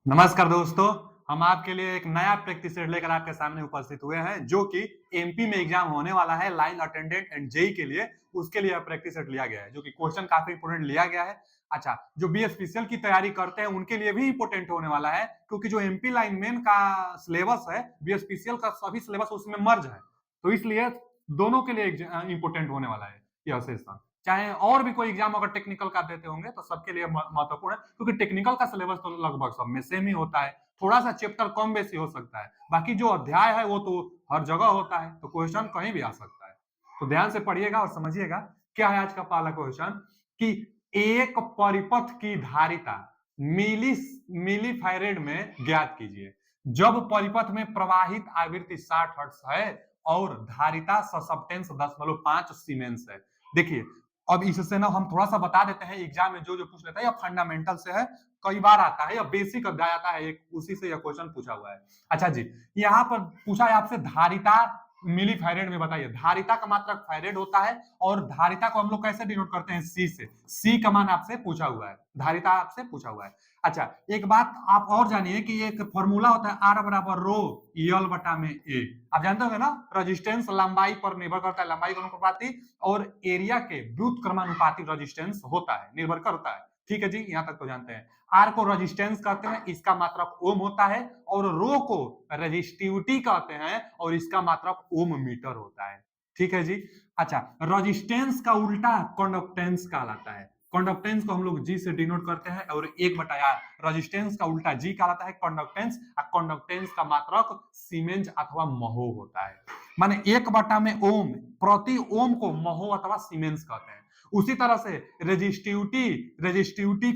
नमस्कार दोस्तों। हम आपके लिए एक नया प्रैक्टिस सेट लेकर आपके सामने उपस्थित हुए हैं जो कि एमपी में एग्जाम होने वाला है लाइन अटेंडेंट एंड जेई के लिए। उसके लिए प्रैक्टिस सेट लिया गया है जो कि क्वेश्चन काफी इंपोर्टेंट लिया गया है। अच्छा, जो बी स्पेशल की तैयारी करते हैं उनके लिए भी इंपोर्टेंट होने वाला है क्योंकि जो एमपी लाइन मेन का सिलेबस है बी स्पेशल का सभी सिलेबस उसमें मर्ज है। तो इसलिए दोनों के लिए इंपोर्टेंट होने वाला है यह सेशन। चाहे और भी कोई एग्जाम अगर टेक्निकल का देते होंगे तो सबके लिए महत्वपूर्ण है क्योंकि टेक्निकल का सिलेबस तो लगभग सब में सेम ही होता है। थोड़ा सा चैप्टर कम बेसी हो सकता है, बाकी जो अध्याय है वो तो हर जगह होता है, तो क्वेश्चन कहीं भी आ सकता है। तो ध्यान से पढ़िएगा और समझिएगा। क्या है आज का पहला क्वेश्चन कि एक परिपथ की धारिता मिली मिली फैरेड में ज्ञात कीजिए जब परिपथ में प्रवाहित आवृत्ति 60 हर्ट्ज है और धारिता ससेप्टेंस 10.5 सीमेंस है। देखिए, अब इससे ना हम थोड़ा सा बता देते हैं, एग्जाम में जो जो पूछ लेता है या फंडामेंटल से है, कई बार आता है या बेसिक अध्याय आता है, एक उसी से यह क्वेश्चन पूछा हुआ है। अच्छा जी, यहाँ पर पूछा है आपसे धारिता मिली फैरेड में बताइए। धारिता का मात्रक फैरेड होता है और धारिता को हम लोग कैसे डिनोट करते हैं? सी से। सी का मान आपसे पूछा हुआ है, धारिता आपसे पूछा हुआ है। अच्छा, एक बात आप और जानिए कि एक फॉर्मूला होता है आर बराबर रो यल बटा में ए। आप जानते होंगे ना, रेजिस्टेंस लंबाई पर निर्भर करता है, लंबाई के अनुपाती और एरिया के व्युत्क्रमानुपाती रेजिस्टेंस होता है, निर्भर करता है। ठीक है जी, यहां तक तो जानते हैं। आर को रेजिस्टेंस कहते हैं, इसका मात्रक ओम होता है, और रो को रेजिस्टिविटी कहते हैं और इसका मात्रक ओम मीटर होता है। ठीक है जी। अच्छा, रेजिस्टेंस का उल्टा कंडक्टेंस कहलाता है। कंडक्टेंस को हम लोग जी से डिनोट करते हैं और 1/r। रेजिस्टेंस का उल्टा जी कहलाता है कंडक्टेंस, और कंडक्टेंस का मात्रक सीमेंस अथवा महो होता है। माने 1 में ओम, प्रति ओम को महो अथवा सीमेंस कहते हैं। उसी तरह से रेजिस्टिविटी, रेजिस्टिविटी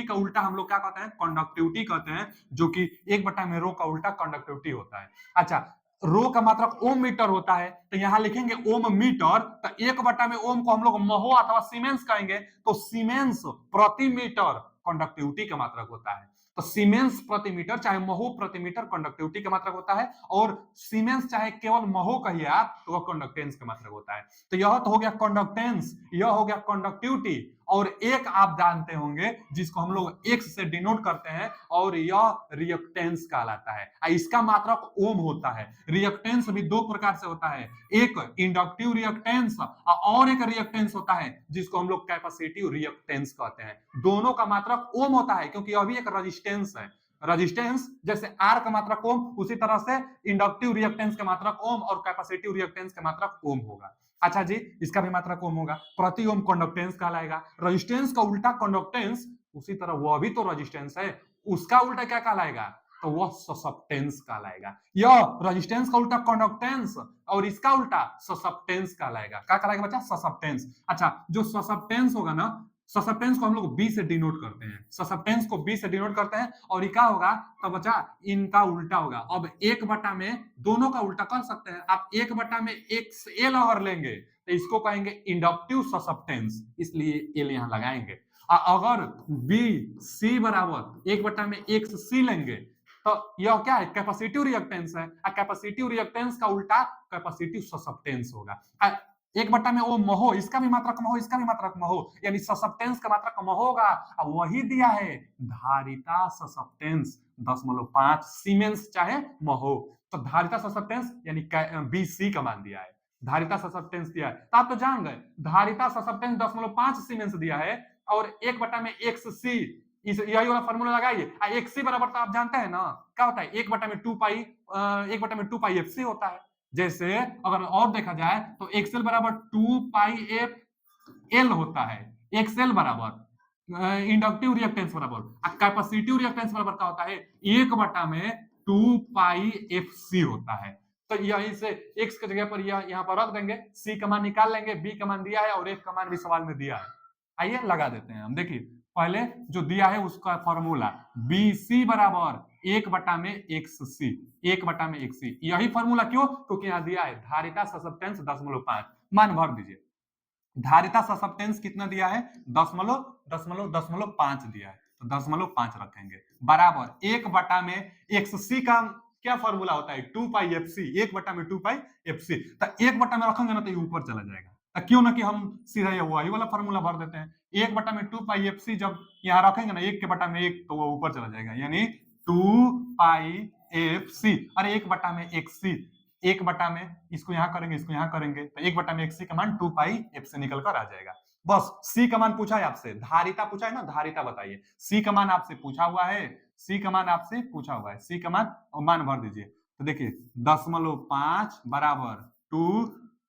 का उल्टा हम लोग क्या कहते हैं? कंडक्टिविटी कहते हैं, जो कि 1 में रो का उल्टा कंडक्टिविटी होता है। अच्छा, रो का मात्रक ओम मीटर होता है, तो यहां लिखेंगे ओम मीटर, तो 1 में ओम को हम लोग महो अथवा सीमेंस कहेंगे, तो सीमेंस प्रति मीटर कंडक्टिविटी का मात्रक होता है। तो सीमेंस प्रति मीटर चाहे महो प्रति मीटर कंडक्टिविटी का मात्रक होता है, और सीमेंस चाहे केवल महो कहिए आप तो वह कंडक्टेंस का मात्रक होता है। तो यह तो हो गया कंडक्टेंस, यह हो गया कंडक्टिविटी, और एक आप जानते होंगे जिसको हम लोग एक्स से डिनोट करते हैं, और यह रिएक्टेंस कहलाता है। इसका मात्रक ओम होता है। रिएक्टेंस भी दो प्रकार से होता है, एक इंडक्टिव रिएक्टेंस और एक रिएक्टेंस होता है जिसको हम लोग कैपेसिटिव रिएक्टेंस कहते हैं। दोनों का मात्रक ओम होता है क्योंकि अभी एक रेजिस्टेंस है। रेजिस्टेंस जैसे आर का मात्रक ओम, उसी तरह से इंडक्टिव रिएक्टेंस का मात्रक ओम और कैपेसिटिव रिएक्टेंस का मात्रक ओम होगा। अच्छा जी, इसका भी मात्रक ओम होगा। प्रति ओम कंडक्टेंस कहलाएगा। रेजिस्टेंस का उल्टा कंडक्टेंस, उसी तरह वह भी तो रेजिस्टेंस है, उसका उल्टा क्या कहलाएगा? तो वह ससेप्टेंस कहलाएगा। यह रेजिस्टेंस का उल्टा कंडक्टेंस और इसका उल्टा ससेप्टेंस कहलाएगा। क्या कहलाएगा बच्चा? ससेप्टेंस। अच्छा, जो ससेप्टेंस होगा ना, ससेप्टेंस को हम लोग बी से डिनोट करते हैं, ससेप्टेंस को बी से डिनोट करते हैं, और ये क्या होगा? तो बच्चा इनका उल्टा होगा। अब 1 दोनों का उल्टा कर सकते हैं आप। 1 एक्स एल अगर लेंगे तो इसको कहेंगे इंडक्टिव ससेप्टेंस, इसलिए एल यहां लगाएंगे। अगर बी सी बराबर 1/एक्स सी लेंगे तो यह क्या है? कैपेसिटिव रिएक्टेंस है। कैपेसिटिव रिएक्टेंस का उल्टा कैपेसिटिव ससेप्टेंस होगा। 1 में ओ महो, इसका भी मात्रक महो, इसका भी मात्रक महो, यानी ससेप्टेंस का मात्रक महो होगा। वही दिया है धारिता ससेप्टेंस 10.5 सीमेंस चाहे महो। तो धारिता ससेप्टेंस यानी बी सी का मान दिया है, धारिता ससेप्टेंस दिया है, तो आप तो जान गए धारिता ससेप्टेंस 10.5 सीमेंस दिया है, और 1/एक्स सी, यही वाला फॉर्मूला लगाइए। एक्स सी बराबर तो आप जानते हैं ना क्या होता है? 1/2 पाई एफ सी होता है। जैसे अगर और देखा जाए तो एक्सएल बराबर 2 पाई एफ एल होता है। एक्सएल बराबर इंडक्टिव रिएक्टेंस बराबर, कैपेसिटिव रिएक्टेंस बराबर क्या होता है? 1/2 पाई एफ सी होता है। तो यहीं से एक्स की जगह पर यहाँ पर रख देंगे, सी का मान निकाल लेंगे, बी का मान दिया है और एफ का मान भी सवाल में दिया है। आइए लगा देते हैं हम। देखिए, पहले जो दिया है उसका फॉर्मूला बी सी बराबर 1/एक्स सी, 1/एक्स सी। यही फॉर्मूला क्यों? क्योंकि यहां दिया है धारिता ससेप्टेंस 10.5, मान भर दीजिए। धारिता ससेप्टेंस कितना दिया है? 10.5 दिया है, तो 10.5 रखेंगे बराबर 1/एक्स सी का क्या फॉर्मूला होता है? 2 पाई एफ सी, 1/2 पाई एफ सी। तो 1 में रखेंगे ना तो ये ऊपर चला जाएगा। क्यों ना कि हम सीधा वही वाला फॉर्मूला भर देते हैं। 1 बटा में 2 पाई एफ सी जब यहाँ रखेंगे ना 1 के बटा में 1 तो वो ऊपर चला जाएगा, यानी 2 पाई एफ सी। अरे 1 बटा में एक सी, 1 बटा में इसको यहाँ करेंगे इसको यहाँ करेंगे तो 1 बटा में एक सी का मान 2 पाई एफ सी निकल कर आ जाएगा। बस सी का मान पूछा है आपसे, धारिता पूछा है ना, धारिता बताइए। सी का मान आपसे पूछा हुआ है, सी का मान आपसे पूछा हुआ है, सी का मान भर दीजिए। तो देखिए 0.5 बराबर 2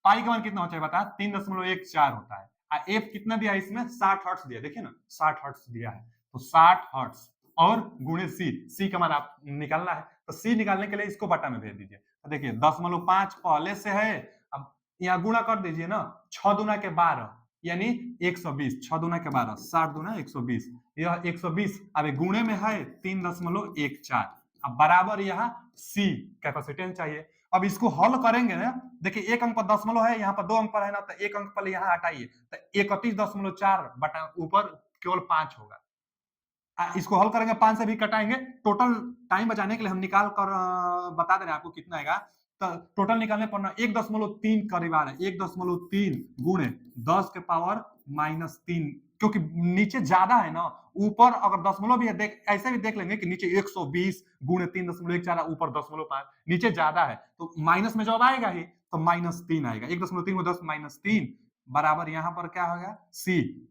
पाई का मान कितना होता है बता, 3.14 होता है। एफ कितना दिया है इसमें, 60 हर्ट्ज दिया, देखिए ना 60 हर्ट्ज दिया है, तो 60 हर्ट्ज और गुणे सी, सी का मान आप निकालना है, तो सी निकालने के लिए इसको बटा में भेज दीजिए। तो देखिए 0.5 पहले से है, अब यहाँ गुणा कर दीजिए ना, 6 दूना के 12 यानी 120, 6 दूना के 12, 60 दूना 120, यह 120 अब गुणे में है 3.14, अब बराबर यहाँ सी कैपेसिटेंस चाहिए। अब इसको हल करेंगे ना, देखिए एक अंक पर दशमलव है, यहाँ पर 2 अंक पर है ना, तो एक अंक पर यहाँ हटाइए तो 31.4 बटा ऊपर केवल 5 होगा। इसको हल करेंगे 5 से भी कटाएंगे, टोटल टाइम बचाने के लिए हम निकाल कर बता दे रहे हैं आपको कितना आएगा। तो टोटल निकालने पर ना 1.3 करीब आ रहा है, 1.3 गुणे 10 के पावर -3, क्योंकि नीचे ज्यादा है ना, ऊपर अगर दशमलव भी है, देख ऐसे भी देख लेंगे कि नीचे 120 गुणे 3.14 ऊपर 0.5, नीचे ज्यादा है तो माइनस में जवाब आएगा ही, तो -3 आएगा। 1.3 को 10 -3 बराबर यहाँ पर क्या होगा सी,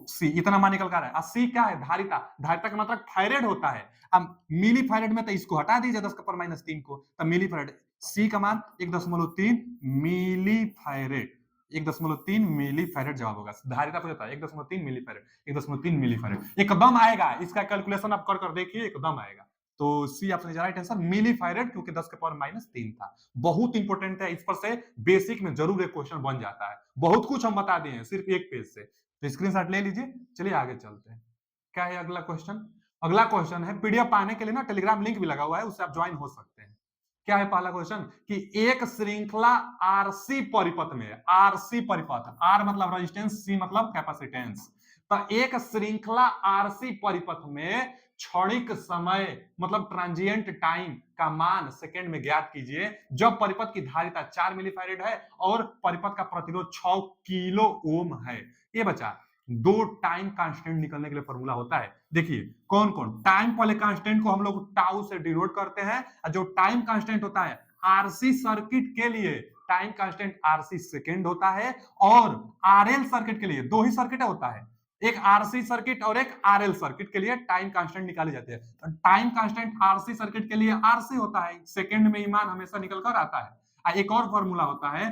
सी इतना मान निकल कर रहा है। सी क्या है, धारिता, धारिता का मतलब फैरेड होता है। अब मिली फैरेड में तो इसको हटा दीजिए 10 के पावर -3 को, तो मिली फैरेड, सी का मान 1.3 मिली फैरेड, 1.3 मिली फैरेड जवाब होगा। धारिता पूछता है 1.3 मिली फैरेड, 1.3 मिली फैरेड एकदम आएगा, इसका कैलकुलेशन आप कर देखिए एकदम आएगा। तो C option is right answer, millifarad, क्योंकि 10 के पावर -3 था। बहुत इंपॉर्टेंट है, इस पर से बेसिक में जरूर एक क्वेश्चन बन जाता है। बहुत कुछ हम बता दिए हैं सिर्फ एक पेज से, तो स्क्रीनशॉट ले लीजिए। चलिए आगे चलते हैं, क्या है अगला क्वेश्चन। अगला क्वेश्चन है, पीडीएफ पाने के लिए ना टेलीग्राम लिंक भी लगा हुआ है, उससे आप ज्वाइन हो सकते हैं। क्या है पहला क्वेश्चन कि एक श्रृंखला आरसी परिपथ में, आरसी परिपथ, आर मतलब रेजिस्टेंस, सी मतलब कैपेसिटेंस, तो एक श्रृंखला आरसी परिपथ में क्षणिक समय मतलब ट्रांजिएंट टाइम का मान सेकंड में ज्ञात कीजिए जब परिपथ की धारिता 4 मिली फैरेड है और परिपथ का प्रतिरोध 6 किलो ओम है। ये बचा दो टाइम कांस्टेंट निकलने के लिए फॉर्मूला होता है, देखिए कौन कौन। टाइम वाले कांस्टेंट को हम लोग टाउ से डिनोट करते हैं, और जो टाइम कांस्टेंट होता है आरसी सर्किट के लिए टाइम कांस्टेंट आरसी सेकेंड होता है, और आरएल सर्किट के लिए दो ही सर्किट होता है, एक आरसी सर्किट और एक आरएल सर्किट के लिए टाइम कांस्टेंट निकाले जाते हैं। तो टाइम कांस्टेंट आरसी सर्किट के लिए आरसी होता है, सेकंड में ईमान हमेशा निकल कर आता है। एक और फॉर्मूला होता है,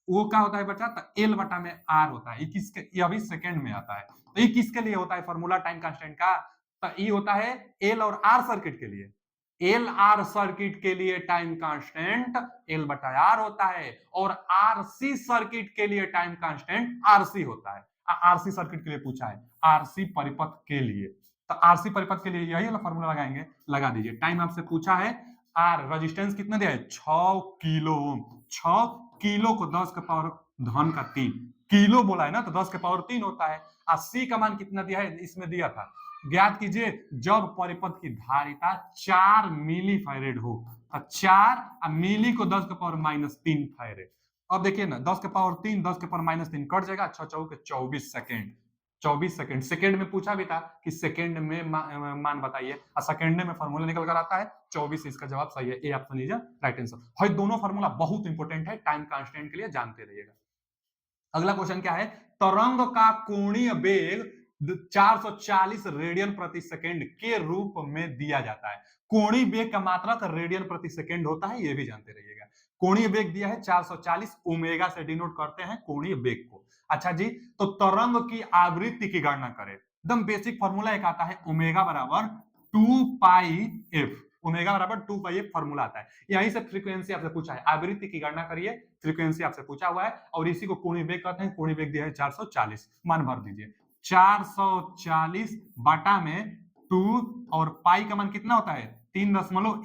वो क्या होता है बच्चा, तो एल बटा में आर होता है, ये अभी सेकंड में आता है। तो ये किसके लिए होता है फॉर्मूला टाइम कांस्टेंट का, तो ये होता है एल और आर सर्किट के लिए। एल आर सर्किट के लिए टाइम कांस्टेंट एल बटा आर होता है, और आरसी सर्किट के लिए टाइम कांस्टेंट आरसी होता है। आरसी सर्किट के लिए पूछा है, आरसी परिपथ के लिए, तो आरसी परिपथ के लिए यही वाला फॉर्मूला लगाएंगे, लगा दीजिए। टाइम आपसे पूछा है, आर रेजिस्टेंस कितना दिया है 6 किलो ओम, 6 किलो को 10 के पावर धन का 3 किलो बोला है ना, तो 10 के पावर 3 होता है। और सी का मान कितना दिया है, इसमें दिया था, ज्ञात कीजिए जब परिपथ की धारिता 4 मिली फैरेड हो, 4 मिली को 10 के पावर -3 फैरेड। अब देखिए ना 10 के पावर 3 10 के पावर -3 कट जाएगा, 6 चौके 24 सेकेंड, 24 सेकेंड। सेकेंड में पूछा भी था कि सेकेंड में मान बताइए, और सेकेंड में फॉर्मूला निकल कर आता है 24, इसका जवाब सही है, A option is right answer. है दोनों फॉर्मूला बहुत इंपॉर्टेंट है टाइम कांस्टेंट के लिए, जानते रहिएगा। अगला क्वेश्चन क्या है, तरंग का कोणीय वेग 440 रेडियन प्रति सेकेंड के रूप में दिया जाता है। कोणीय वेग का मात्रक रेडियन प्रति सेकेंड होता है, ये भी जानते रहिएगा। कोणीय वेग दिया है 440, ओमेगा से डिनोट करते हैं कोणीय वेग को। अच्छा जी, तो तरंग की आवृत्ति की गणना करें, एकदम बेसिक फॉर्मूला एक आता है, ओमेगा बराबर 2 पाई एफ, ओमेगा बराबर 2 पाई एफ फॉर्मूला आता है। यहीं से फ्रीक्वेंसी आपसे पूछा है, आवृत्ति की गणना करिए, फ्रीक्वेंसी आपसे पूछा हुआ है, और इसी को कोणीय वेग कहते हैं। कोणीय वेग दिया है 440, मान भर दीजिए, 440 बटा में 2, और पाई का मान कितना होता है 3.14,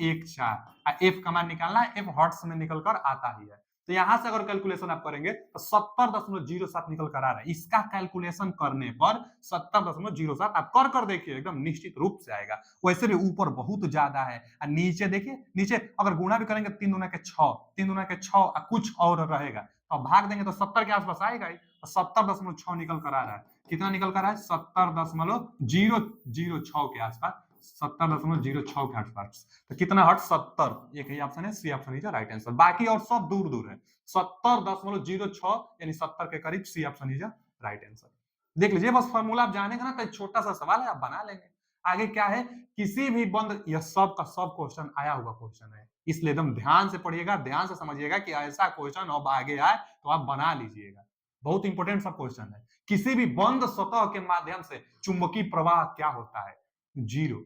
एफ का मान निकालना है, एफ हर्ट्ज में निकल कर आता ही है। तो यहां से अगर कैलकुलेशन आप करेंगे तो 70.07 निकल कर आ रहा है। इसका कैलकुलेशन करने पर 70.07 आप कर देखिए, एकदम निश्चित रूप से आएगा। वैसे भी ऊपर बहुत ज्यादा है, और नीचे देखिए, नीचे अगर गुणा भी करेंगे 3 दूना के 6, 3 दूना के 6 कुछ और रहेगा, तो भाग देंगे तो 70 के आसपास आएगा ही, तो 70.6 निकल कर आ रहा है। कितना निकल कर आ रहा है? 70.006 के आसपास, 70.06 के आसपास। तो कितना हर्ट्ज? 70। एक ही ऑप्शन है, C option is right answer. बाकी और सब दूर दूर है। 70.06 यानी 70 के करीब, C option is right answer. देख लीजिए, बस फॉर्मूला आप जानेगा ना तो छोटा सा सवाल है, आप बना लेंगे। आगे क्या है? किसी भी बंद, यह सब का सब क्वेश्चन आया हुआ क्वेश्चन है, इसलिए एकदम ध्यान से पढ़िएगा, ध्यान से समझिएगा कि ऐसा क्वेश्चन अब आगे आए तो आप बना लीजिएगा। बहुत इंपॉर्टेंट सा क्वेश्चन है। किसी भी बंद सतह के माध्यम से चुंबकीय प्रवाह क्या होता है? जीरो।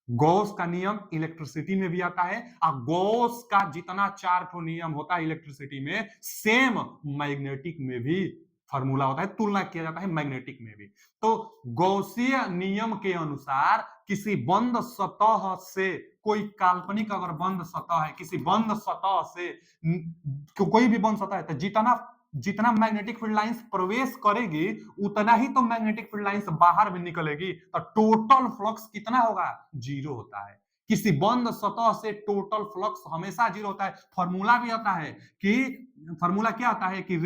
गॉस का नियम इलेक्ट्रिसिटी में भी आता है, और गॉस का जितना 4 ठो नियम होता है इलेक्ट्रिसिटी में, सेम मैग्नेटिक में भी फॉर्मूला होता है, तुलना किया जाता है मैग्नेटिक में भी। तो गॉसीय नियम के अनुसार किसी बंद सतह से, कोई काल्पनिक अगर बंद सतह है, किसी बंद सतह से कोई भी बंद सतह है, तो जितना जितना मैग्नेटिक फील्ड लाइंस प्रवेश करेगी उतना ही तो मैग्नेटिक फील्ड लाइंस बाहर भी निकलेगी, तो टोटल फ्लक्स कितना होगा? जीरो होता है। किसी बंद सतह से टोटल फ्लक्स हमेशा जीरो होता है। फॉर्मूला भी आता है कि, फॉर्मूला क्या आता है कि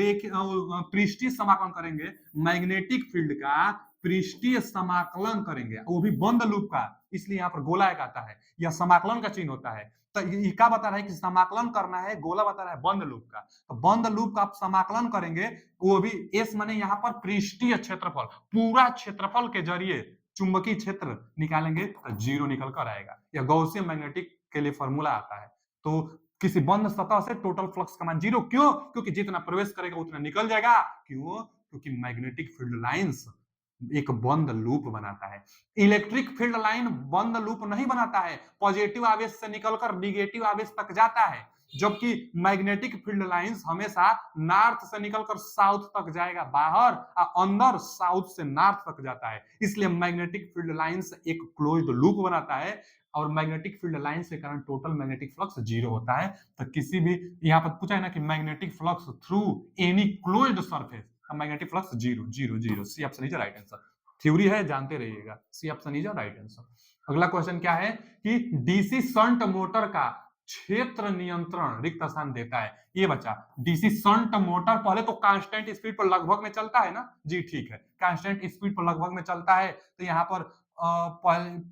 पृष्ठीय समाकलन करेंगे मैग्नेटिक फील्ड का, पृष्ठीय समाकलन करेंगे वो भी बंद लूप का, इसलिए यहां पर गोला एक आता है, यह समाकलन का चिन्ह होता है। तो ये क्या बता रहा है कि समाकलन करना है, गोला बता रहा है बंद लूप का। तो बंद लूप का आप समाकलन करेंगे, वो भी एस माने यहाँ पर पृष्ठीय क्षेत्रफल, पूरा क्षेत्रफल के जरिए चुंबकीय क्षेत्र निकालेंगे तो जीरो निकल कर आएगा। यह गॉसियन मैग्नेटिक के लिए फॉर्मूला आता है। तो किसी बंद सतह से टोटल फ्लक्स का मान जीरो, क्यों? क्योंकि जितना प्रवेश करेगा उतना निकल जाएगा। क्यों? क्योंकि मैग्नेटिक फील्ड लाइंस एक बंद लूप बनाता है। इलेक्ट्रिक फील्ड लाइन बंद लूप नहीं बनाता है, पॉजिटिव आवेश से निकलकर निगेटिव आवेश तक जाता है, जबकि मैग्नेटिक फील्ड लाइंस हमेशा नॉर्थ से निकलकर साउथ तक जाएगा बाहर, और अंदर साउथ से नॉर्थ तक जाता है। इसलिए मैग्नेटिक फील्ड लाइंस एक क्लोज्ड लूप बनाता है, और मैग्नेटिक फील्ड लाइंस के कारण टोटल मैग्नेटिक फ्लक्स जीरो होता है। तो किसी भी, यहाँ पर पूछा है ना कि magnetic flux through any closed surface, magnetic flux zero zero zero, C option is right answer. Theory है, जानते रहिएगा, C option is right answer. अगला क्वेश्चन क्या है कि डीसी शंट मोटर का क्षेत्र नियंत्रण रिक्त स्थान देता है। ये बच्चा, डीसी शंट मोटर पहले तो कांस्टेंट स्पीड पर लगभग में चलता है ना जी, ठीक है, कांस्टेंट स्पीड पर लगभग में चलता है। तो यहाँ पर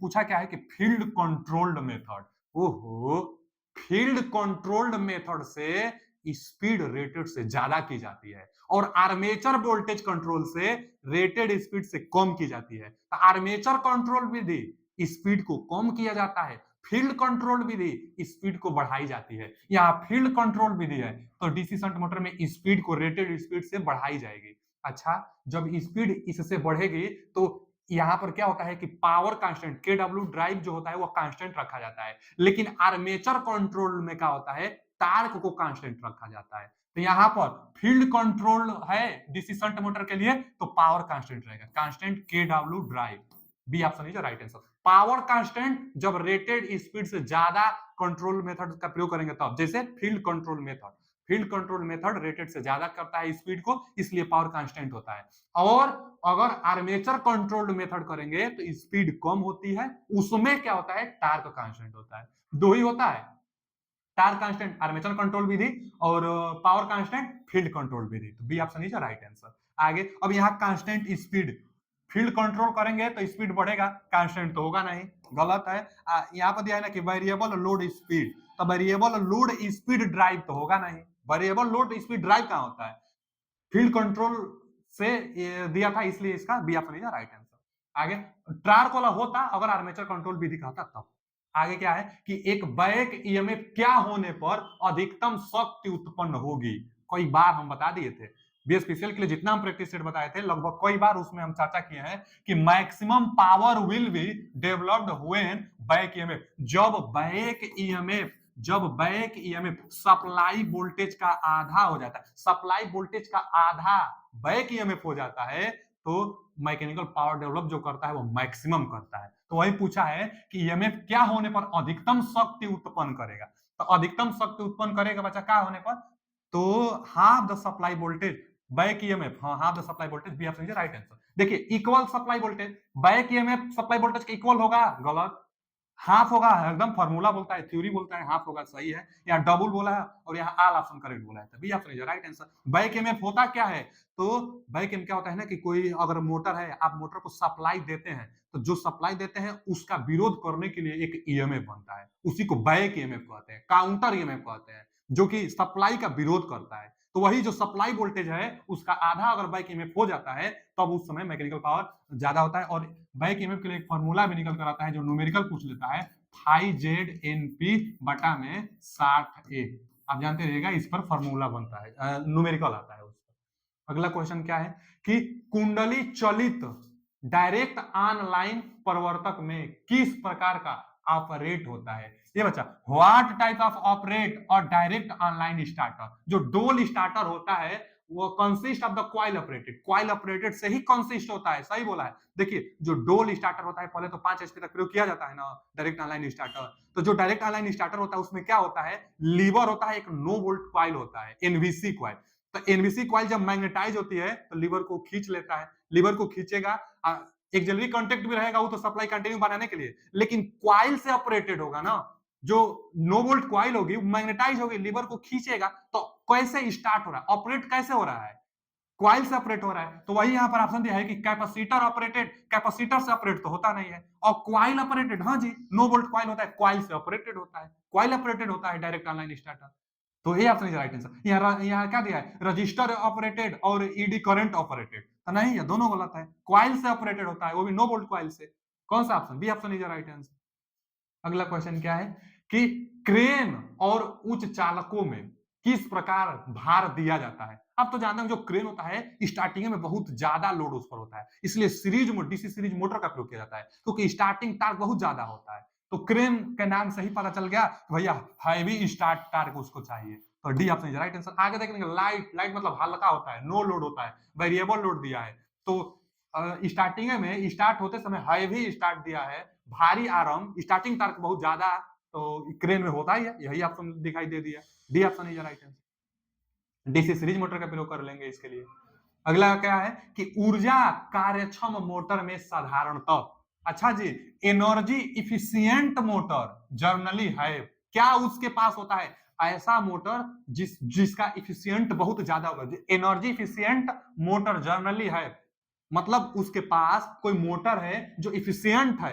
पूछा क्या है कि फील्ड कंट्रोल्ड मेथड। ओहो, फील्ड कंट्रोल्ड मेथड से स्पीड रेटेड से ज्यादा की जाती है, और आर्मेचर वोल्टेज कंट्रोल से रेटेड स्पीड से कम की जाती है। तो आर्मेचर कंट्रोल विधि स्पीड को कम किया जाता है, फील्ड कंट्रोल विधि स्पीड को बढ़ाई जाती है। यहाँ फील्ड कंट्रोल विधि है तो डीसी शंट मोटर में स्पीड को रेटेड स्पीड से बढ़ाई जाएगी। अच्छा, जब स्पीड इससे बढ़ेगी तो यहाँ पर क्या होता है कि पावर कांस्टेंट के डब्ल्यू ड्राइव जो होता है वो कांस्टेंट रखा जाता है, लेकिन आर्मेचर कंट्रोल में क्या होता है, टार्क को कांस्टेंट रखा जाता है। तो यहाँ पर फील्ड कंट्रोल है डीसी शंट मोटर के लिए तो पावर कांस्टेंट रहेगा, कांस्टेंट के W drive, B option is right answer. Power constant जब रेटेड स्पीड से ज्यादा कंट्रोल मेथड का प्रयोग करेंगे तब, जैसे field control method, field control method rated से ज्यादा करता है स्पीड को, इसलिए पावर कांस्टेंट होता है। और अगर आर्मेचर कंट्रोल्ड मेथड करेंगे तो स्पीड कम होती है, उसमें क्या होता है, टार्क कांस्टेंट होता है। दो ही होता है, टार्क कांस्टेंट आर्मेचर कंट्रोल विधि, और पावर कांस्टेंट फील्ड कंट्रोल विधि। तो B option is right answer. आगे, अब यहाँ कांस्टेंट स्पीड, फील्ड कंट्रोल करेंगे तो स्पीड बढ़ेगा, कांस्टेंट तो होगा नहीं, गलत है। यहाँ पर दिया है ना कि वेरिएबल लोड स्पीड, तो वेरिएबल लोड स्पीड ड्राइव तो होगा नहीं, वेरिएबल लोड स्पीड ड्राइव कहाँ होता है, फील्ड कंट्रोल से दिया था, इसलिए इसका B option is right answer. आगे, टार्क वाला होता अगर आर्मेचर कंट्रोल विधि का होता तब। आगे क्या है कि एक बैक ईएमएफ क्या होने पर अधिकतम शक्ति उत्पन्न होगी। कई बार हम बता दिए थे, बीएसपीसीएल के लिए जितना हम प्रैक्टिस सेट बताए थे लगभग कई बार उसमें हम चर्चा किए हैं कि maximum power will be developed when back EMF, जब बैक ईएमएफ सप्लाई वोल्टेज का आधा हो जाता है, सप्लाई वोल्टेज का आधा बैक ईएमएफ हो जाता है, तो मैकेनिकल पावर डेवलप जो करता है वो मैक्सिमम करता है। तो वही पूछा है कि ईएमएफ क्या होने पर अधिकतम शक्ति उत्पन्न करेगा, तो अधिकतम शक्ति उत्पन्न करेगा बच्चा क्या होने पर, तो half the supply voltage back EMF, हाँ half the supply voltage, B option is right answer. देखिए equal supply voltage, back EMF supply voltage के इक्वल होगा, गलत, हाफ होगा, एकदम फॉर्मूला बोलता है, थ्योरी बोलता है, हाफ होगा, सही है। यहाँ डबल बोला है और यहाँ ऑल ऑप्शन करेक्ट बोला है, तभी option is right answer. Back EMF होता क्या है? तो बैक ईएमएफ क्या होता है ना कि कोई अगर मोटर है, आप मोटर को सप्लाई देते हैं, तो जो सप्लाई देते हैं उसका विरोध करने के लिए एक ईएमएफ बनता है, उसी को बैक ईएमएफ कहते हैं, काउंटर ईएमएफ कहते हैं, जो कि सप्लाई का विरोध करता है। तो वही जो सप्लाई वोल्टेज है उसका आधा अगर बैक ईएमएफ हो जाता है, तब उस समय मैकेनिकल पावर ज्यादा होता है। और बैक ईएमएफ के लिए एक फॉर्मूला भी निकल कर आता है जो न्यूमेरिकल पूछ लेता है, फाई जेड एन पी बटा में 60 ए। आप जानते रहिएगा, इस पर फॉर्मूला बनता है, न्यूमेरिकल आता है उस पर। अगला क्वेश्चन क्या है कि कुंडली चलित डायरेक्ट ऑनलाइन परिवर्तक में किस प्रकार का ऑपरेट होता है? ये बच्चा, व्हाट टाइप ऑफ ऑपरेट और डायरेक्ट ऑनलाइन स्टार्टर। जो डोल स्टार्टर होता है वो consist of the coil operated, coil operated से ही कंसिस्ट होता है, सही बोला है। देखिए जो डोल स्टार्टर होता है, पहले तो 5 एचपी तक प्रयोग किया जाता है ना डायरेक्ट ऑनलाइन स्टार्टर। तो जो डायरेक्ट ऑनलाइन स्टार्टर होता है उसमें क्या होता है, लीवर होता है, एक नो वोल्ट कॉइल होता है, एनवीसी कॉइल। तो एनवीसी कॉइल जब मैग्नेटाइज होती है तो लीवर को खींच लेता है, लीवर को खींचेगा, एक जल्दी कांटेक्ट भी रहेगा वो तो सप्लाई कंटिन्यू बनाने के लिए, लेकिन कॉइल से ऑपरेटेड होगा ना, जो नो वोल्ट कॉइल होगी मैग्नेटाइज होगी, लीवर को खींचेगा, तो कैसे स्टार्ट हो रहा है, ऑपरेट कैसे हो रहा है, कॉइल से ऑपरेट हो रहा है। तो वही यहां पर ऑप्शन दिया है कि कैपेसिटर ऑपरेटेड, कैपेसिटर से ऑपरेट तो होता नहीं है। और कॉइल ऑपरेटेड, हाँ जी, नो वोल्ट कॉइल होता है, कॉइल से ऑपरेटेड होता है, कॉइल ऑपरेटेड होता है डायरेक्ट ऑनलाइन स्टार्टर। तो ये ऑप्शन इज राइट आंसर। यहाँ क्या दिया है, रजिस्टर ऑपरेटेड और ईडी करंट ऑपरेटेड, तो नहीं, ये दोनों गलत है, कॉइल से ऑपरेटेड होता है, वो भी नो वोल्ट कॉइल से। कौन सा option, B option is right answer. अगला क्वेश्चन क्या है कि क्रेन और उच्च चालकों में किस प्रकार भार दिया जाता है? अब तो जानते हैं जो क्रेन होता है स्टार्टिंग में बहुत ज्यादा लोड उस पर होता है, इसलिए सीरीज डीसी सीरीज मोटर का प्रयोग किया जाता है, क्योंकि स्टार्टिंग टार्क बहुत ज्यादा होता है। तो क्रेन के नाम से ही पता चल गया भैया हैवी स्टार्ट टार्क उसको चाहिए, तो D option is right answer. आगे देखेंगे लाइट, लाइट मतलब हल्का होता है, नो लोड होता है, वेरिएबल लोड दिया है। तो स्टार्टिंग में स्टार्ट होते समय हैवी स्टार्ट दिया है, भारी आरम, स्टार्टिंग टार्क बहुत ज्यादा, तो क्रेन में होता ही है, यही ऑप्शन दिखाई दे दिया, D option is right answer. DC series motor का प्रयोग कर लेंगे इसके लिए। अगला क्या है कि ऊर्जा कार्यक्षम मोटर में साधारणतः, अच्छा जी, एनर्जी इफिशियंट मोटर जर्नली है, क्या उसके पास होता है ऐसा मोटर जिसका इफिशियंट बहुत ज्यादा होगा, एनर्जी इफिशियंट मोटर जर्नली है, मतलब उसके पास कोई मोटर है जो इफिशियंट है,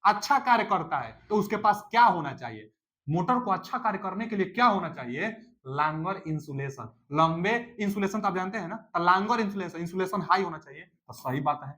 अच्छा कार्य करता है, तो उसके पास क्या होना चाहिए, मोटर को अच्छा कार्य करने के लिए क्या होना चाहिए, लॉन्गर इंसुलेशन, लंबे इंसुलेशन तो आप जानते हैं ना, तो लॉन्गर इंसुलेशन, इंसुलेशन हाई होना चाहिए, तो सही बात है।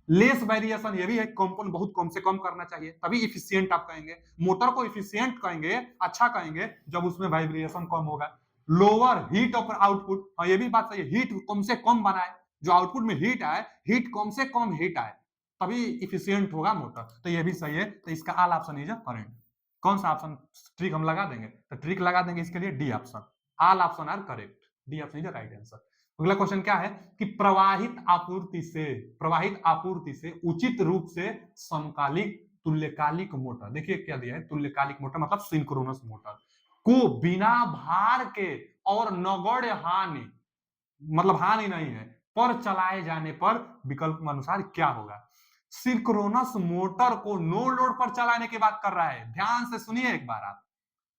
लेस वेरिएशन, ये भी है, कंपाउंड बहुत कम से कम करना चाहिए, तभी इफिशियंट आप कहेंगे, मोटर को इफिशियंट कहेंगे, अच्छा कहेंगे जब उसमें वाइब्रेशन कम होगा। लोअर हीट ऑफ आउटपुट, हाँ ये भी बात सही है, हीट कम से कम बनाए, जो आउटपुट में हीट आए, हीट कम से कम हीट आए, तभी इफिशियंट होगा मोटर, तो ये भी सही है, तो इसका ऑल ऑप्शन इज करेक्ट। कौन सा ऑप्शन ट्रिक हम लगा देंगे, तो ट्रिक लगा देंगे इसके लिए D option, all option are correct, D option is right answer. अगला क्वेश्चन क्या है कि प्रवाहित आपूर्ति से उचित रूप से समकालिक तुल्यकालिक मोटर, देखिए क्या दिया है, तुल्यकालिक मोटर मतलब सिंक्रोनस मोटर को बिना भार के और नगण्य हानि, मतलब हानि नहीं है, पर चलाए जाने पर विकल्प अनुसार क्या होगा। सिंक्रोनस मोटर को नो लोड पर चलाने की बात कर रहा है, ध्यान से सुनिए एक बार आप,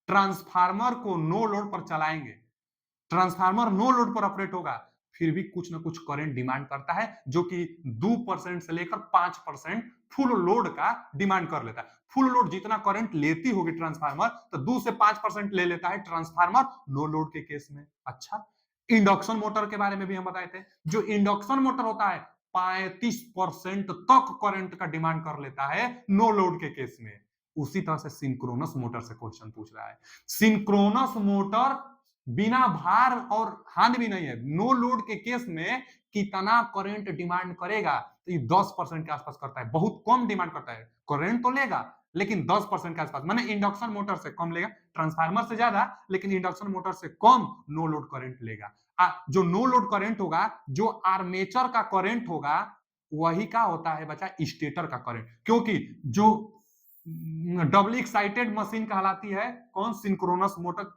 ट्रांसफार्मर को नो लोड पर चलाएंगे, ट्रांसफार्मर नो लोड पर ऑपरेट होगा, फिर भी कुछ ना कुछ करंट डिमांड करता है, जो कि 2% से लेकर 5% फुल लोड का डिमांड कर लेता है। फुल लोड जितना करंट लेती होगी ट्रांसफार्मर, तो 2 से 5% ले लेता है ट्रांसफार्मर नो लोड के केस में। अच्छा, इंडक्शन मोटर के बारे में भी हम बताए थे, जो इंडक्शन मोटर होता है 35% तक करंट का डिमांड कर लेता है नो लोड के केस में। उसी तरह से सिंक्रोनस मोटर से क्वेश्चन पूछ रहा है, सिंक्रोनस मोटर बिना भार और हानि भी नहीं है, नो लोड के केस में कितना करंट डिमांड करेगा, तो ये 10% के आसपास करता है, बहुत कम डिमांड करता है, करंट तो लेगा लेकिन 10% के आसपास, माने इंडक्शन मोटर से कम लेगा, ट्रांसफार्मर से ज्यादा, लेकिन इंडक्शन मोटर से कम नो लोड करंट लेगा। जो नो लोड करंट होगा, जो आर्मेचर का करंट होगा, वही का होता है बच्चा स्टेटर का करंट, क्योंकि जो डबल एक्साइटेड मशीन कहलाती है कौन, सिंक्रोनस मोटर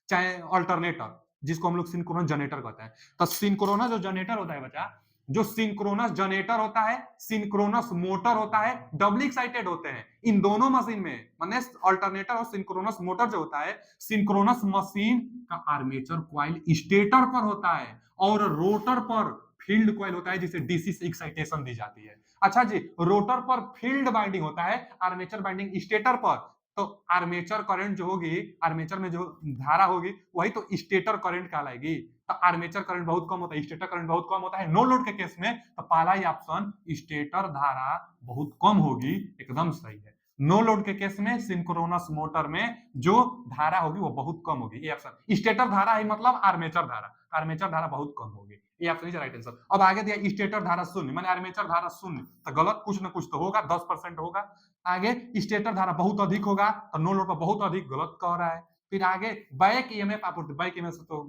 चाहे अल्टरनेटर, जिसको हम लोग सिंक्रोनस जनरेटर कहते हैं, तो सिंक्रोनस जो जनरेटर होता है बच्चा, जो सिंक्रोनस जनरेटर होता है, सिंक्रोनस मोटर होता है, डबली एक्साइटेड होते हैं इन दोनों मशीन में। माने अल्टरनेटर और सिंक्रोनस मोटर जो होता है, सिंक्रोनस मशीन का आर्मेचर कॉइल स्टेटर पर होता है और रोटर पर फील्ड कॉइल होता है जिसे डीसी से एक्साइटेशन दी जाती है। अच्छा जी, रोटर पर फील्ड बाइंडिंग होता है, आर्मेचर बाइंडिंग स्टेटर पर। तो आर्मेचर करंट जो होगी, आर्मेचर में जो धारा होगी वही तो स्टेटर करंट कहलाएगी। तो आर्मेचर करंट बहुत कम होता है, स्टेटर करंट बहुत कम होता है नो लोड के केस में। तो पहला ही ऑप्शन स्टेटर धारा बहुत कम होगी एकदम सही है। नो लोड के केस में सिंक्रोनस मोटर में जो धारा होगी वो बहुत कम होगी, ये ऑप्शन। स्टेटर धारा है मतलब आर्मेचर धारा, आर्मेचर धारा बहुत कम होगी, ये ऑप्शन इज राइट आंसर। अब आगे दिया स्टेटर धारा शून्य, माने आर्मेचर धारा शून्य, तो गलत कुछ ना कुछ तो होगा, 10% होगा। आगे स्टेटर धारा बहुत अधिक होगा, तो नो लोड पर बहुत अधिक, गलत कह रहा है। फिर आगे बैक ईएमएफ आपूर्ति, बैक ईएमएफ से तो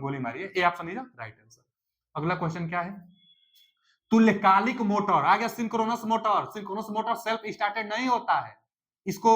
गोली मारी है, ये ऑप्शन इज राइट आंसर। अगला क्वेश्चन क्या है, तुल्यकालिक मोटर आ गया। Synchronous motor, synchronous motor self started नहीं होता है, इसको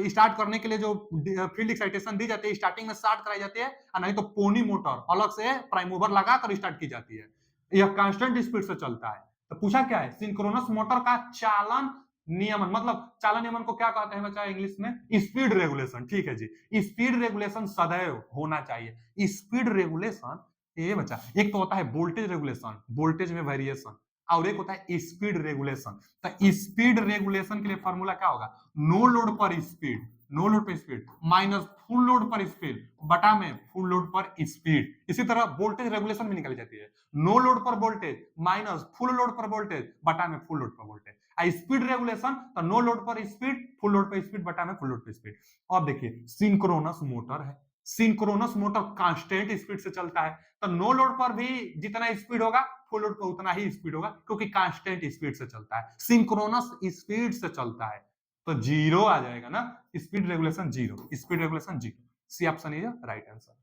स्टार्ट करने के लिए जो फील्ड एक्साइटेशन दी जाती है स्टार्टिंग में स्टार्ट कराई जाती है, और नहीं तो पोनी मोटर अलग से प्राइम मूवर लगाकर स्टार्ट की जाती है, यह कांस्टेंट स्पीड से चलता है। तो पूछा क्या है, सिंक्रोनस मोटर का चालन नियमन, मतलब चालन नियमन को क्या कहते हैं बच्चा इंग्लिश में, स्पीड रेगुलेशन। ठीक है जी, स्पीड रेगुलेशन सदैव होना चाहिए। स्पीड रेगुलेशन ये बच्चा, एक तो होता है वोल्टेज रेगुलेशन, वोल्टेज में वेरिएशन, और एक होता है स्पीड रेगुलेशन। तो स्पीड रेगुलेशन के लिए फॉर्मूला क्या होगा, नो लोड पर स्पीड, नो लोड पर स्पीड माइनस फुल लोड पर स्पीड बटा में फुल लोड पर स्पीड। इसी तरह वोल्टेज रेगुलेशन भी निकाली जाती है, नो लोड पर वोल्टेज माइनस फुल लोड पर वोल्टेज बटा में फुल लोड पर वोल्टेज। स्पीड रेगुलेशन तो नो लोड पर स्पीड, फुल लोड पर स्पीड बटा में फुल लोड पर स्पीड। अब देखिए सिंक्रोनस मोटर है, सिंक्रोनस मोटर कांस्टेंट स्पीड से चलता है, तो नो लोड पर भी जितना स्पीड होगा फुल लोड पर उतना ही स्पीड होगा, क्योंकि कांस्टेंट स्पीड से चलता है, सिंक्रोनस स्पीड से चलता है, तो जीरो आ जाएगा ना, speed regulation zero, speed regulation zero, C option is right answer.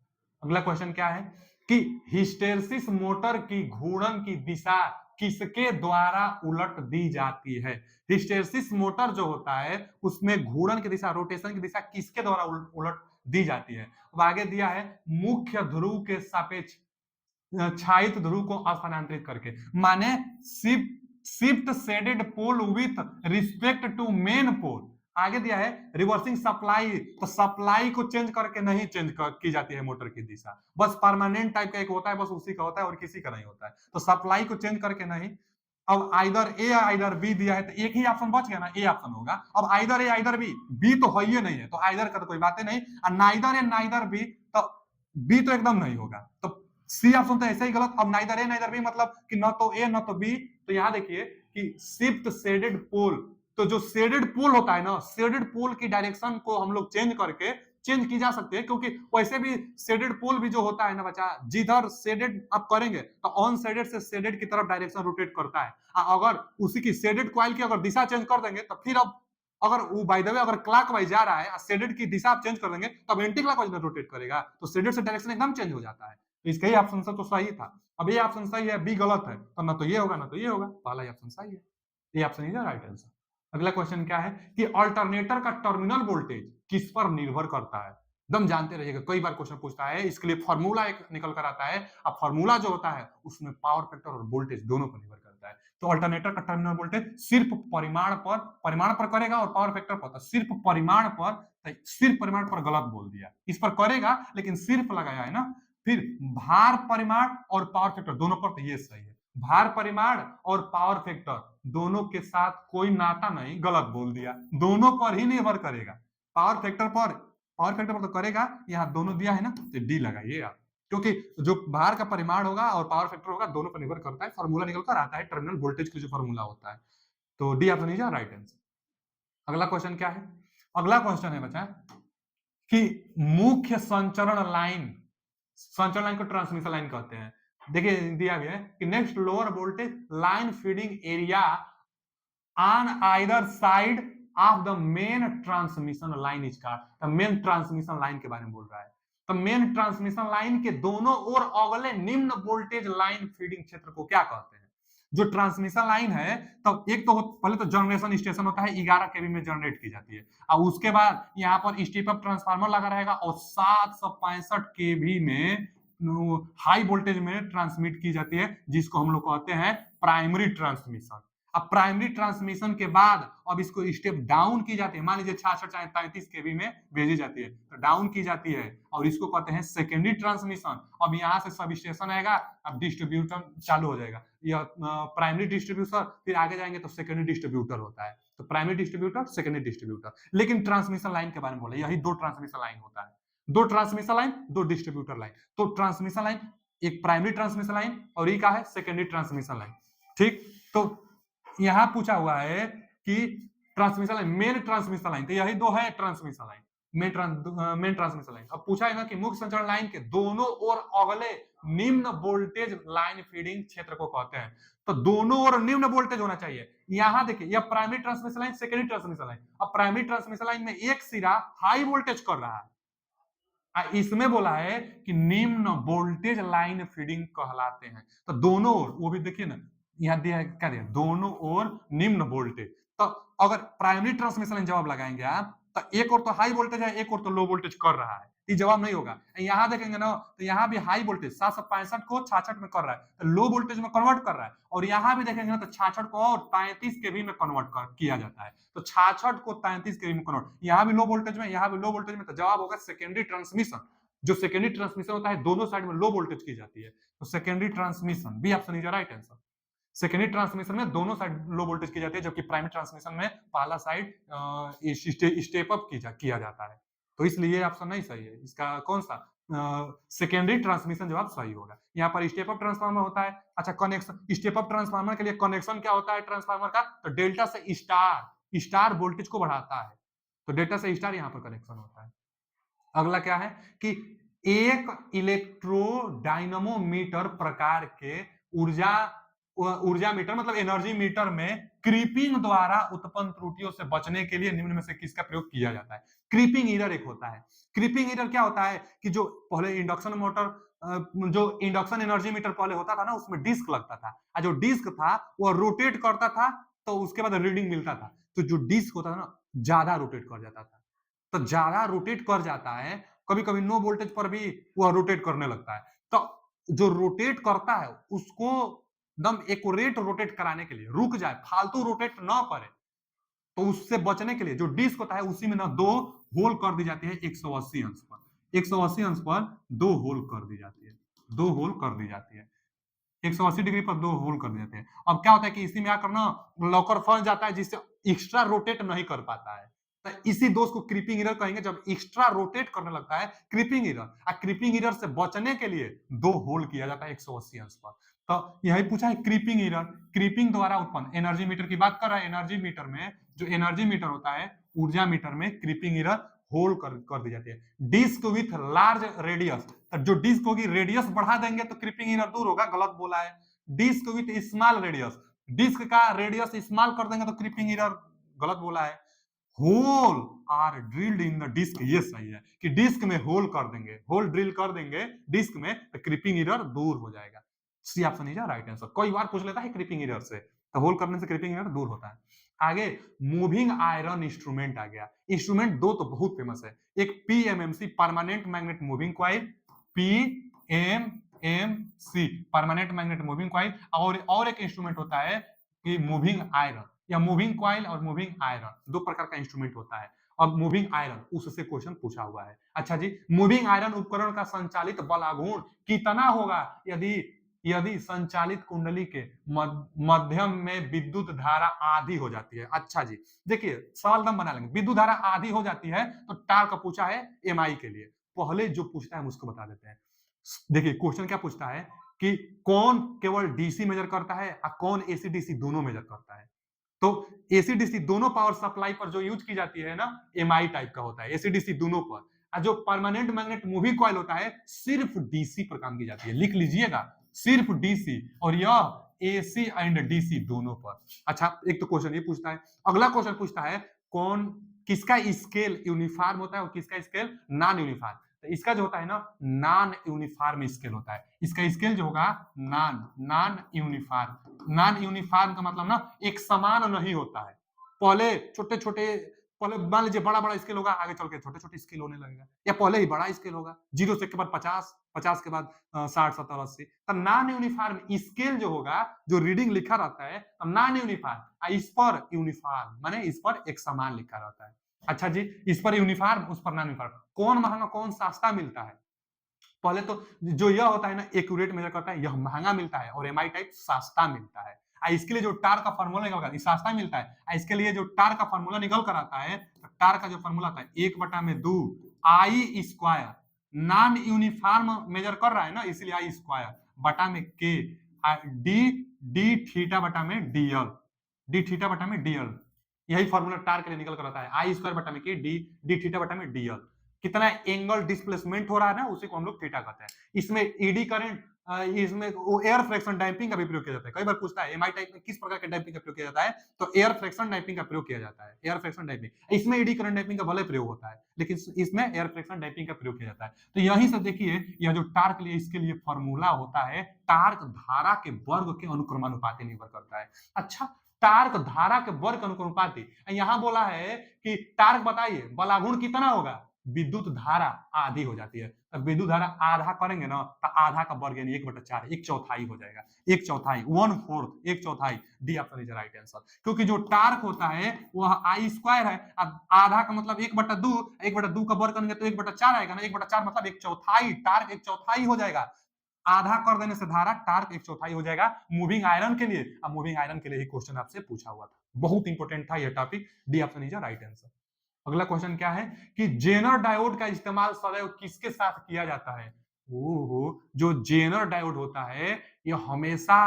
अगला क्वेश्चन क्या है कि हिस्टेरेसिस मोटर की घूर्णन की दिशा किसके द्वारा उलट दी जाती है। हिस्टेरेसिस मोटर जो होता है उसमें घूर्णन की दिशा, रोटेशन की दिशा किसके द्वारा उलट दी जाती है। अब आगे दिया है मुख्य ध्रुव के सापेक्ष छायित ध्रुव को स्थानांतरित करके, माने shift shaded pole with respect to main pole. आगे दिया है रिवर्सिंग सप्लाई, तो सप्लाई को चेंज करके नहीं चेंज की जाती है मोटर की दिशा, बस परमानेंट टाइप का एक होता है, बस उसी का होता है और किसी का नहीं होता है, तो सप्लाई को चेंज करके नहीं। अब आइदर ए आइदर बी दिया है, तो एक ही ऑप्शन बच गया ना, ए ऑप्शन होगा। अब आइदर ए आइदर बी, बी तो है ही नहीं है, तो आइदर का तो कोई बात नहीं, और नाइदर ए नाइदर बी, तो बी तो एकदम नहीं होगा, तो सी ऑप्शन तो ऐसे ही गलत। अब नाइदर ए नाइदर बी मतलब कि न तो ए न तो बी, तो यहां देखिए कि शिफ्ट शेडेड पोल, तो जो शेडेड पोल होता है ना, शेडेड पोल की डायरेक्शन को हम लोग चेंज करके चेंज की जा सकती है, क्योंकि वैसे भी शेडेड पोल भी जो होता है ना बच्चा, जिधर शेडेड आप करेंगे तो ऑन शेडेड से शेडेड की तरफ डायरेक्शन रोटेट करता है, अगर उसी की शेडेड कॉइल की अगर दिशा चेंज कर देंगे तो फिर अब अगर वो बाय द वे अगर क्लॉकवाइज जा रहा है, शेडेड की दिशा आप चेंज कर देंगे तब एंटी क्लॉकवाइज में रोटेट करेगा, तो शेडेड से डायरेक्शन एकदम चेंज हो जाता है। तो इसका ही ऑप्शन तो सही था। अब ये ऑप्शन सही है, बी गलत है, तो ना तो ये होगा ना तो ये होगा, पहला ऑप्शन सही है, ये ऑप्शन इज राइट आंसर। अगला क्वेश्चन क्या है कि अल्टरनेटर का टर्मिनल वोल्टेज किस पर निर्भर करता है। एकदम जानते रहिएगा, कई बार क्वेश्चन पूछता है, इसके लिए फॉर्मूला एक निकल कर आता है, अब फॉर्मूला जो होता है उसमें पावर फैक्टर और वोल्टेज दोनों पर निर्भर करता है। तो अल्टरनेटर का टर्मिनल वोल्टेज सिर्फ परिमाण पर करेगा और पावर फैक्टर पर, सिर्फ परिमाण पर गलत बोल दिया, इस पर करेगा लेकिन सिर्फ लगाया है ना। फिर भार परिमाण और पावर फैक्टर दोनों पर, तो ये सही है, भार परिमाण और पावर फैक्टर दोनों के साथ कोई नाता नहीं, गलत बोल दिया, दोनों पर ही निर्भर करेगा। पावर फैक्टर पर तो करेगा, यहाँ दोनों दिया है ना, तो डी लगाइए आप, क्योंकि जो भार का परिमाण होगा और पावर फैक्टर होगा दोनों पर निर्भर करता है, फॉर्मूला निकल कर आता है टर्मिनल वोल्टेज की जो फॉर्मूला होता है, तो D option is right answer. अगला क्वेश्चन क्या है, अगला क्वेश्चन है बच्चा कि मुख्य संचरण लाइन को ट्रांसमिशन लाइन कहते हैं। देखिए दिया गया है कि next lower voltage line feeding area on either side of the main transmission line is called, तो मेन ट्रांसमिशन लाइन के बारे में बोल रहा है, तो मेन ट्रांसमिशन लाइन के दोनों ओर अगले निम्न वोल्टेज लाइन फीडिंग क्षेत्र को क्या कहते हैं। जो ट्रांसमिशन लाइन है, तो एक तो पहले तो जनरेशन स्टेशन होता है, 11 केवी में जनरेट की जाती है, और उसके बाद यहाँ पर स्टेप अप ट्रांसफार्मर लगा रहेगा और 765 केवी में हाई वोल्टेज में ट्रांसमिट की जाती है, जिसको हम लोग कहते हैं प्राइमरी ट्रांसमिशन। अब प्राइमरी ट्रांसमिशन के बाद अब इसको स्टेप डाउन की जाती है, मान लीजिए 66 33 केवी में भेजी जाती है, तो डाउन की जाती है और इसको कहते हैं सेकेंडरी ट्रांसमिशन। अब यहाँ से सब स्टेशन आएगा, अब डिस्ट्रीब्यूटर चालू हो जाएगा, यह प्राइमरी डिस्ट्रीब्यूटर, फिर आगे जाएंगे तो सेकेंडरी डिस्ट्रीब्यूटर होता है, तो प्राइमरी डिस्ट्रीब्यूटर सेकेंडरी डिस्ट्रीब्यूटर। लेकिन ट्रांसमिशन लाइन के बारे में बोले, यही दो ट्रांसमिशन लाइन होता है, दो ट्रांसमिशन लाइन दो डिस्ट्रीब्यूटर लाइन। तो ट्रांसमिशन लाइन एक प्राइमरी ट्रांसमिशन लाइन और ये क्या है सेकेंडरी ट्रांसमिशन लाइन। ठीक, तो यहां पूछा हुआ है कि transmission line main transmission line, तो यही दो है transmission line, main transmission line. अब पूछा है ना कि मुख्य संचरण लाइन के दोनों ओर अगले निम्न वोल्टेज लाइन फीडिंग क्षेत्र को कहते हैं। तो दोनों ओर निम्न वोल्टेज होना चाहिए। यहां देखिए यह primary transmission line secondary transmission line. अब प्राइमरी ट्रांसमिशन लाइन में एक सिरा हाई वोल्टेज कर रहा है, इसमें बोला है कि निम्न वोल्टेज लाइन फीडिंग कहलाते हैं। तो दोनों ओर, वो भी देखिए ना यहाँ दिया है, क्या दिया, दोनों ओर निम्न वोल्टेज। तो अगर प्राइमरी ट्रांसमिशन लाइन जवाब लगाएंगे आप, तो एक और तो हाई वोल्टेज है, एक और तो लो वोल्टेज कर रहा है, ये जवाब नहीं होगा। यहाँ देखेंगे ना तो यहाँ भी हाई वोल्टेज 765 को 66 में कर रहा है, तो लो वोल्टेज में कन्वर्ट कर रहा है। और यहाँ भी देखेंगे ना तो 66 को और 33 केवी में कन्वर्ट किया जाता है, तो 66 को 33 केवी में कन्वर्ट, यहाँ भी लो वोल्टेज में, यहाँ भी लो वोल्टेज में, तो जवाब होगा सेकेंडरी ट्रांसमिशन। जो सेकेंडरी ट्रांसमिशन होता है दोनों साइड में लो वोल्टेज की जाती है, तो secondary transmission B option is right answer. Secondary transmission में दोनों साइड लो वोल्टेज की जाती है, जबकि प्राइमरी ट्रांसमिशन में पहला साइड स्टेप अप किया जाता है। तो इसलिए ऑप्शन नहीं सही है, इसका कौन सा सेकेंडरी ट्रांसमिशन जवाब सही होगा। यहाँ पर स्टेप अप ट्रांसफार्मर होता है। अच्छा, कनेक्शन, स्टेप अप ट्रांसफार्मर के लिए कनेक्शन क्या होता है ट्रांसफार्मर का, तो डेल्टा से स्टार वोल्टेज को बढ़ाता है, तो डेल्टा से स्टार यहाँ पर कनेक्शन होता है। अगला क्या है कि एक इलेक्ट्रोडायनमोमीटर प्रकार के ऊर्जा मीटर मतलब एनर्जी मीटर में क्रीपिंग द्वारा उत्पन्न त्रुटियों से बचने के लिए निम्न में से किसका प्रयोग किया जाता है। क्रीपिंग एरर एक होता है। क्रीपिंग एरर क्या होता है कि जो पहले इंडक्शन मोटर, जो इंडक्शन एनर्जी मीटर पहले होता था ना, उसमें डिस्क लगता था, और जो डिस्क था वो रोटेट करता था, तो उसके बाद रीडिंग मिलता था। तो जो डिस्क होता था ना ज्यादा रोटेट कर जाता था, तो ज्यादा रोटेट कर जाता है, कभी कभी नो वोल्टेज पर भी वह रोटेट करने लगता है। तो जो रोटेट करता है उसको दम एक्यूरेट रोटेट कराने के लिए, रुक जाए, फालतू रोटेट ना करे, तो उससे बचने के लिए जो डिस्क होता है उसी में ना दो होल कर दी जाती है 180 अंश पर, 180 अंश पर दो होल कर दी जाती है, दो होल कर दी जाती है, 180 डिग्री पर दो होल कर दी जाती है। अब क्या होता है कि इसी में आकर ना लॉकर फंस जाता है, जिससे एक्स्ट्रा रोटेट नहीं कर पाता है, तो इसी दोष को क्रीपिंग एरर कहेंगे, जब एक्स्ट्रा रोटेट करने लगता है क्रीपिंग एरर। और क्रीपिंग एरर से बचने के लिए दो होल किया जाता है 180 अंश पर। तो यही पूछा है क्रीपिंग एरर, क्रीपिंग द्वारा उत्पन्न एनर्जी मीटर की बात कर रहा है। एनर्जी मीटर में जो एनर्जी मीटर होता है, ऊर्जा मीटर में क्रीपिंग एरर होल कर दी जाती है। डिस्क विथ लार्ज रेडियस, तो जो डिस्क होगी रेडियस बढ़ा देंगे तो क्रीपिंग एरर दूर होगा, गलत बोला है। Disc with small radius, disc का रेडियस स्मॉल कर देंगे तो क्रीपिंग एरर, गलत बोला है। Hole are drilled in the disc, ये सही है कि डिस्क में होल कर देंगे, होल ड्रिल कर देंगे डिस्क में, तो क्रीपिंग एरर दूर हो जाएगा। C option is right answer. कई बार पूछ लेता है क्रीपिंग एरर से, तो होल करने से क्रीपिंग एरर दूर होता है। आगे मूविंग आयरन इंस्ट्रूमेंट आ गया। इंस्ट्रूमेंट दो तो बहुत फेमस है, एक PMMC permanent magnet moving coil, PMMC permanent magnet moving coil, और एक इंस्ट्रूमेंट होता है कि मूविंग आयरन, या मूविंग कॉइल और मूविंग आयरन, दो प्रकार का इंस्ट्रूमेंट होता है। अब मूविंग आयरन, उससे क्वेश्चन पूछा हुआ है। अच्छा जी, मूविंग आयरन उपकरण का संचालित बल आघूर्ण कितना होगा यदि यदि संचालित कुंडली के मध्यम में विद्युत धारा आधी हो जाती है। अच्छा जी, देखिए सवाल दम बना लेंगे। विद्युत धारा आधी हो जाती है तो टार्क पूछा है एमआई के लिए, पहले जो पूछता है हम उसको बता देते हैं। देखिए क्वेश्चन क्या पूछता है कि कौन केवल डीसी मेजर करता है और कौन एसी डीसी दोनों मेजर करता है। तो एसी डीसी दोनों पावर सप्लाई पर जो यूज की जाती है ना, एमआई टाइप का होता है, एसी डीसी दोनों पर। और जो परमानेंट मैग्नेट मूविंग कॉइल होता है सिर्फ डीसी पर काम की जाती है, लिख लीजिएगा, सिर्फ डीसी, और यह एसी एंड डीसी दोनों पर। अच्छा, एक तो क्वेश्चन ये पूछता है। अगला क्वेश्चन पूछता है कौन किसका स्केल यूनिफॉर्म होता है और किसका स्केल नॉन यूनिफॉर्म। तो इसका जो होता है ना नॉन यूनिफॉर्म स्केल होता है, इसका स्केल जो होगा नॉन यूनिफॉर्म। नॉन यूनिफॉर्म का मतलब ना एक समान नहीं होता है। पहले छोटे छोटे पहले मान लीजिए बड़ा बड़ा स्केल होगा, आगे चल के छोटे छोटे स्केल होने लगेगा, या पहले ही बड़ा स्केल होगा, 0 से के बाद 50, 50 के बाद 60, 70, 80। तो नॉन यूनिफॉर्म स्केल जो होगा, जो रीडिंग लिखा रहता है, तो नॉन यूनिफॉर्म, इस पर यूनिफॉर्म माने इस पर एक समान लिखा रहता है। अच्छा जी, इस पर यूनिफॉर्म, उस पर नॉन यूनिफॉर्म, कौन महंगा कौन सस्ता मिलता है? पहले तो जो यह होता है ना, एक्यूरेट मेजर करता है, यह महंगा मिलता है, और एमआई टाइप सस्ता मिलता है। इसके लिए जो टार का फार्मूला निकल कर सस्ता मिलता है, इसके लिए जो टार का फार्मूला निकल कर आता है, तो टार का जो फार्मूला आता है 1/2 आई स्क्वायर, नॉन यूनिफॉर्म मेजर कर रहा है ना, इसलिए आई स्क्वायर बटा में के, डी डी थीटा बटा में डीएल, डी थीटा बटा में डीएल, यही फॉर्मूला टार के लिए निकल कर आता है, आई स्क्वायर बटा में के, डी डी थीटा बटा में डीएल। कितना एंगल डिस्प्लेसमेंट हो रहा है ना, उसी को हम लोग थीटा कहते हैं। इसमें ईडी करंट, इसमें वो एयर फ्रैक्शन डैम्पिंग का भी प्रयोग किया जाता है। कई बार पूछता है एमआई टाइप में किस प्रकार के डैम्पिंग का प्रयोग किया जाता है, तो एयर फ्रैक्शन डैम्पिंग का प्रयोग किया जाता है। एयर फ्रैक्शन डैम्पिंग, इसमें ईडी करंट डैम्पिंग का भले प्रयोग होता है, लेकिन इसमें एयर फ्रैक्शन डैम्पिंग का प्रयोग किया जाता है। तो यहीं से देखिए, यह जो टार्क लिए इसके लिए फॉर्मूला होता है, टार्क धारा के वर्ग के अनुक्रमानुपाती निर्भर करता है। अच्छा, टार्क धारा के वर्ग अनुक्रमानुपाती, यहां बोला है कि टार्क बताइए बलागुण कितना होगा, विद्युत धारा आधी हो जाती है, तो विद्युत धारा आधा करेंगे ना, तो आधा का वर्ग यानी 1/4, 1/4 हो जाएगा, 1/4, 1/4, 1/4, D option is right answer. क्योंकि जो टार्क होता है वह आई स्क्वायर है, अब आधा का मतलब 1/2, 1/2 का वर्ग करेंगे तो 1/4 आएगा ना, 1/4 मतलब 1/4, टार्क 1/4 हो जाएगा। आधा कर देने से धारा टार्क 1/4 हो जाएगा, मूविंग आयरन के लिए। अब मूविंग आयरन के लिए ही क्वेश्चन आपसे पूछा हुआ था, बहुत इंपॉर्टेंट था यह topic, D option is right answer. अगला क्वेश्चन क्या है कि जेनर डायोड का इस्तेमाल सदैव किसके साथ किया जाता है? ओहो, जो जेनर डायोड होता है यह हमेशा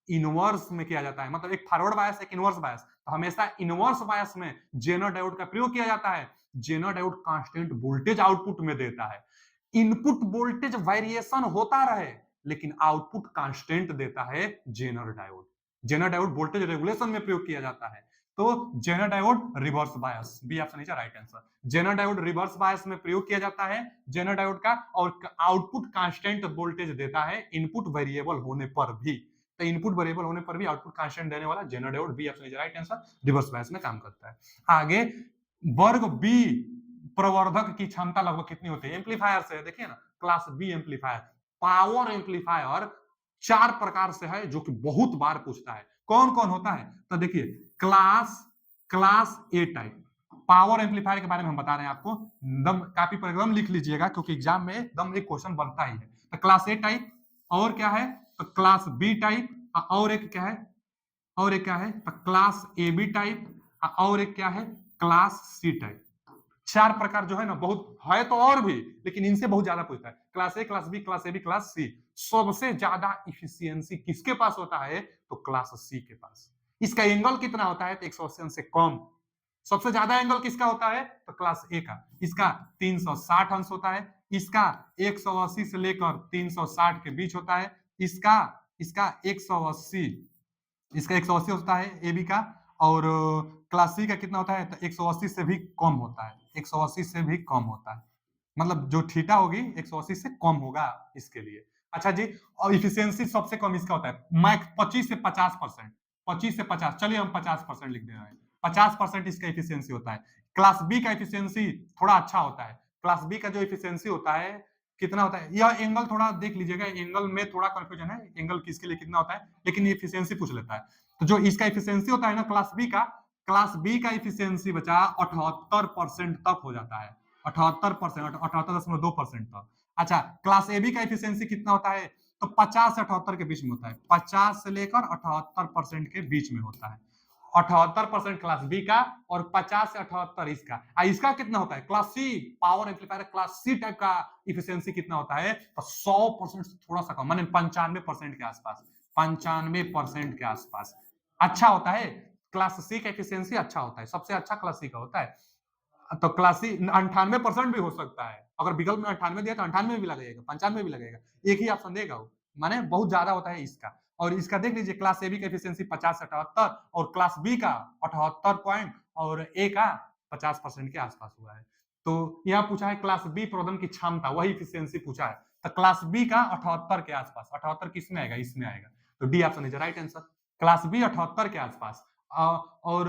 इनवर्स में किया जाता है, मतलब एक फॉरवर्ड बायस एक इनवर्स बायस, तो हमेशा इनवर्स बायस में जेनर डायोड का प्रयोग किया जाता है। Jenner diode constant voltage output में देता है, इनपुट वोल्टेज वेरिएशन होता रहे लेकिन आउटपुट कांस्टेंट देता है Jenner diode. Zener diode voltage regulation में प्रयोग किया जाता है। तो zener diode reverse bias, B option is right answer. Zener diode reverse bias में प्रयोग किया जाता है जेनर डायोड का, और आउटपुट कांस्टेंट वोल्टेज देता है इनपुट वेरिएबल होने पर भी। तो इनपुट वेरिएबल होने पर भी आउटपुट कांस्टेंट देने वाला zener diode, B option is right answer, reverse bias में काम करता है। आगे वर्ग बी प्रवर्धक की क्षमता लगभग कितनी होती है? एम्पलीफायर से देखिए ना, class B amplifier, power amplifier 4 प्रकार से है जो कि बहुत बार पूछता है। कौन कौन होता है? तो देखिए, क्लास क्लास ए टाइप पावर एम्पलीफायर के बारे में हम बता रहे हैं आपको, एकदम कॉपी पर एकदम लिख लीजिएगा क्योंकि एग्जाम में एकदम एक क्वेश्चन बनता ही है। तो क्लास ए टाइप, और क्या है तो क्लास बी टाइप, और एक क्या है, और एक क्या है तो क्लास ए बी टाइप, और एक क्या है क्लास सी टाइप। 4 प्रकार जो है ना, बहुत है तो और भी, लेकिन इनसे बहुत ज्यादा पूछता है। Class A, class B, class A B, class C. सबसे ज्यादा इफिशियंसी किसके पास होता है? तो क्लास सी के पास। इसका एंगल कितना होता है? तो 180 से कम। सबसे ज्यादा एंगल किसका होता है? तो क्लास ए का, इसका 360 अंश होता है, इसका 180 से लेकर 360 के बीच होता है, इसका इसका 180, इसका 180 होता है ए बी का, और क्लास सी का कितना होता है? तो 180 से भी कम होता है, 180 से भी कम होता है, मतलब जो थीटा होगी 180 से कम होगा इसके लिए। अच्छा जी, और इफिशियंसी सबसे कम इसका होता है मैक्स 25 से 50%, 25 से 50, चलिए हम 50% लिख दे रहे हैं, 50% इसका इफिशियंसी होता है। क्लास बी का इफिशियंसी थोड़ा अच्छा होता है, क्लास बी का जो इफिशियंसी होता है कितना होता है, यह एंगल थोड़ा देख लीजिएगा, एंगल में थोड़ा कंफ्यूजन है, एंगल किसके लिए कितना होता है, लेकिन ये इफिशियंसी पूछ लेता है। तो जो इसका इफिशियंसी होता है ना क्लास बी का, क्लास बी का इफिशियंसी बचा 78% तक हो जाता है, 78%, 78.2% तक। अच्छा, क्लास ए बी का इफिशियंसी कितना होता है? तो 50 से 78 के बीच में होता है, 50 से लेकर 78% के बीच में होता है। 78% क्लास बी का और 50 से 78 इसका। इसका कितना होता है? Class C power amplifier class C type का इफिशियंसी कितना होता है? तो 100% से थोड़ा सा कम, माने 95% के आसपास, 95% के आसपास। अच्छा होता है, क्लास सी का एफिशिएंसी अच्छा होता है, सबसे अच्छा क्लास सी का होता है। तो क्लास सी 98% भी हो सकता है, अगर विकल्प में 98 दिया तो 98 भी लगेगा, 95 भी लगेगा, एक ही ऑप्शन देगा वो, माने बहुत ज्यादा होता है इसका। और इसका देख लीजिए, क्लास ए बी का एफिशिएंसी 50 से 78, और क्लास बी का 78 पॉइंट, और ए का 50% के आसपास हुआ है। तो यह पूछा है क्लास बी प्रोदन की क्षमता, वही एफिशिएंसी पूछा है, तो क्लास बी का 78 के आसपास, 78 किसमें आएगा? इसमें आएगा, तो D option is right answer. Class B 78 के आसपास। और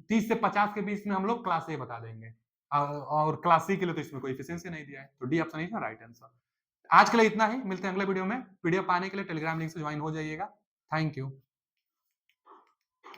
30 से 50 के बीच में हम लोग क्लास ए बता देंगे। और क्लास सी के लिए तो इसमें कोई एफिशिएंसी नहीं दिया है, तो D option is right answer. आज के लिए इतना ही, मिलते हैं अगले वीडियो में। पीडीएफ पाने के लिए टेलीग्राम लिंक से ज्वाइन हो जाइएगा। Thank you.